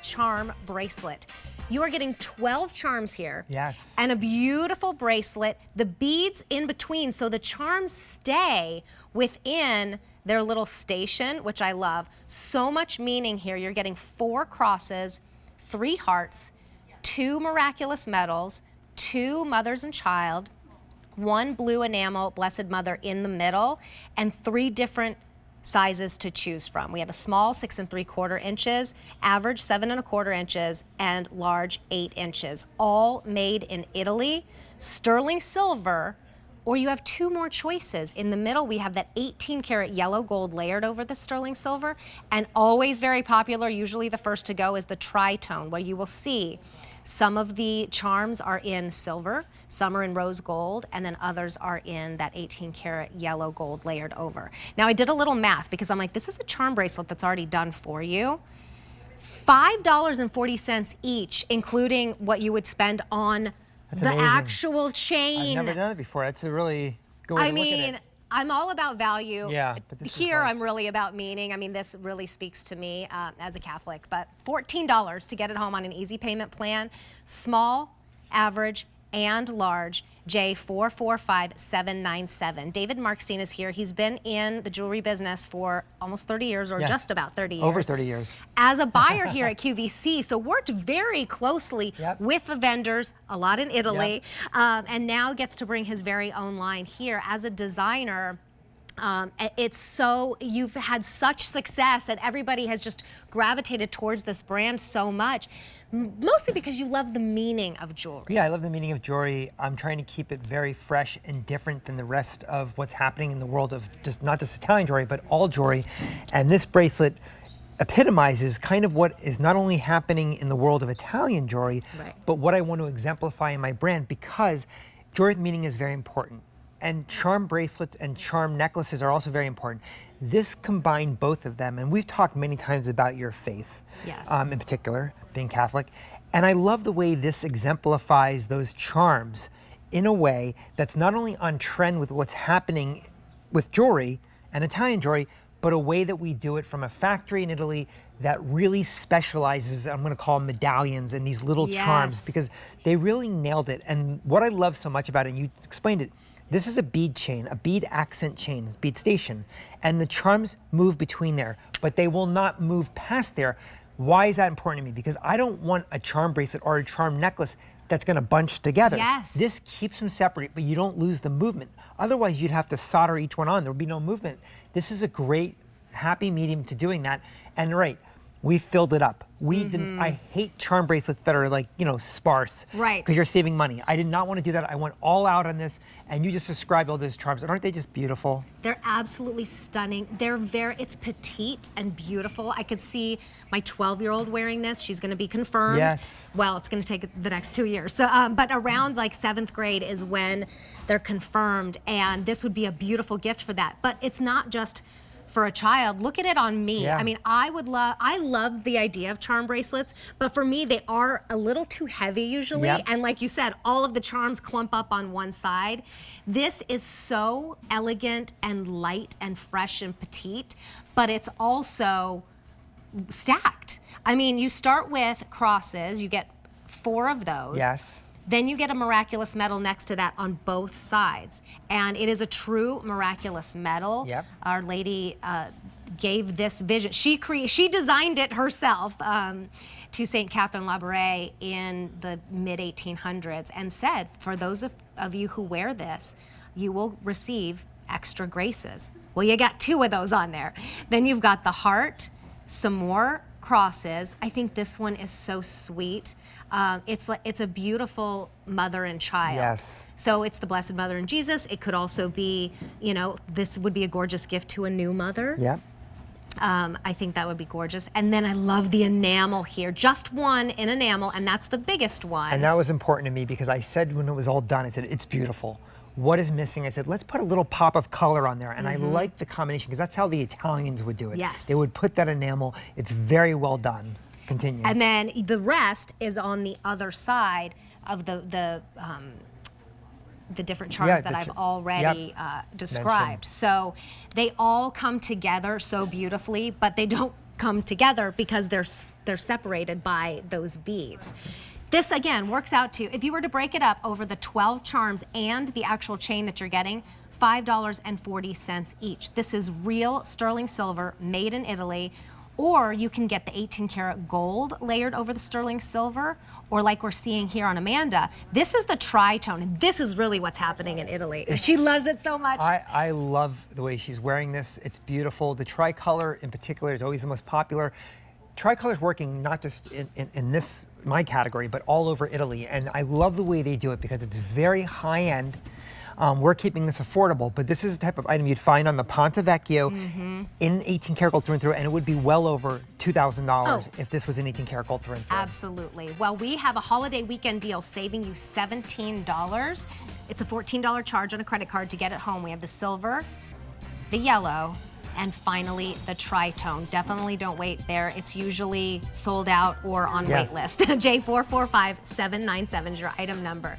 charm bracelet. You are getting 12 charms here. Yes. And a beautiful bracelet. The beads in between, so the charms stay within their little station, which I love. So much meaning here. You're getting 4 crosses, 3 hearts, 2 miraculous medals, 2 mothers and child, 1 blue enamel Blessed Mother in the middle, and 3 different sizes to choose from. We have a small 6 3/4 inches, average 7 1/4 inches, and large 8 inches, all made in Italy, sterling silver, or you have 2 more choices. In the middle, we have that 18-karat yellow gold layered over the sterling silver, and always very popular, usually the first to go, is the tritone, where you will see some of the charms are in silver, some are in rose gold, and then others are in that 18-karat yellow gold layered over. Now, I did a little math because I'm like, this is a charm bracelet that's already done for you. $5.40 each, including what you would spend on That's the amazing. actual chain. I've never done it before. That's a really good way to look at it. I'm all about value. Yeah, but this is Here, like- I'm really about meaning. I mean, this really speaks to me as a Catholic. But $14 to get it home on an easy payment plan. Small, average, and large. J445797. David Markstein is here. He's been in the jewelry business for almost 30 years, or Yes. just about 30 years. Over 30 years. As a buyer here at QVC, so worked very closely Yep. with the vendors, a lot in Italy, and now gets to bring his very own line here. As a designer, it's so, you've had such success and everybody has just gravitated towards this brand so much, mostly because you love the meaning of jewelry. Yeah, I love the meaning of jewelry. I'm trying to keep it very fresh and different than the rest of what's happening in the world of not just Italian jewelry, but all jewelry. And this bracelet epitomizes kind of what is not only happening in the world of Italian jewelry, Right. but what I want to exemplify in my brand, because jewelry meaning is very important. And charm bracelets and charm necklaces are also very important. This combined both of them, and we've talked many times about your faith, Yes. in particular, being Catholic. And I love the way this exemplifies those charms in a way that's not only on trend with what's happening with jewelry and Italian jewelry, but a way that we do it from a factory in Italy that really specializes, I'm gonna call them medallions and these little charms, Yes. because they really nailed it. And what I love so much about it, and you explained it, this is a bead chain, a bead accent chain, bead station, and the charms move between there, but they will not move past there. Why is that important to me? Because I don't want a charm bracelet or a charm necklace that's gonna bunch together. Yes. This keeps them separate, but you don't lose the movement. Otherwise, you'd have to solder each one on. There would be no movement. This is a great, happy medium to doing that. And right, we filled it up. I hate charm bracelets that are like, sparse. Right. Because you're saving money. I did not want to do that. I went all out on this, and you just described all those charms. And aren't they just beautiful? They're absolutely stunning. It's petite and beautiful. I could see my 12-year-old wearing this. She's going to be confirmed. Yes. Well, it's going to take the next 2 years. So, but around like 7th grade is when they're confirmed, and this would be a beautiful gift for that. But it's not just for a child. Look at it on me. Yeah. I mean, I love the idea of charm bracelets, but for me, they are a little too heavy usually. Yep. And like you said, all of the charms clump up on one side. This is so elegant and light and fresh and petite, but it's also stacked. I mean, you start with crosses, you get 4 of those. Yes. Then you get a miraculous medal next to that on both sides. And it is a true miraculous medal. Yep. Our Lady gave this vision. She designed it herself to St. Catherine Labouré in the mid-1800s and said, for those of you who wear this, you will receive extra graces. Well, you got 2 of those on there. Then you've got the heart, some more crosses. I think this one is so sweet. It's a beautiful mother and child. Yes. So it's the Blessed Mother and Jesus. It could also be, this would be a gorgeous gift to a new mother. Yep. I think that would be gorgeous. And then I love the enamel here. Just one in enamel, and that's the biggest one. And that was important to me because I said when it was all done, I said, it's beautiful. What is missing? I said, let's put a little pop of color on there. And I like the combination because that's how the Italians would do it. Yes. They would put that enamel. It's very well done. Continue. And then the rest is on the other side of the different charms that I've already described. So they all come together so beautifully, but they don't come together because they're separated by those beads. This again works out to, if you were to break it up over the 12 charms and the actual chain that you're getting, $5.40 each. This is real sterling silver made in Italy. Or you can get the 18 karat gold layered over the sterling silver, or like we're seeing here on Amanda, this is the tritone, and this is really what's happening in Italy. She loves it so much. I love the way she's wearing this. It's beautiful. The tricolor in particular is always the most popular. Tricolor's working not just in this, my category, but all over Italy. And I love the way they do it because it's very high end. We're keeping this affordable, but this is the type of item you'd find on the Ponte Vecchio in 18 karat gold through and through, and it would be well over $2,000 if this was an 18 karat gold through and through. Absolutely. Well, we have a holiday weekend deal saving you $17. It's a $14 charge on a credit card to get it home. We have the silver, the yellow, and finally the tritone. Definitely don't wait there. It's usually sold out or on wait list. J445797 is your item number.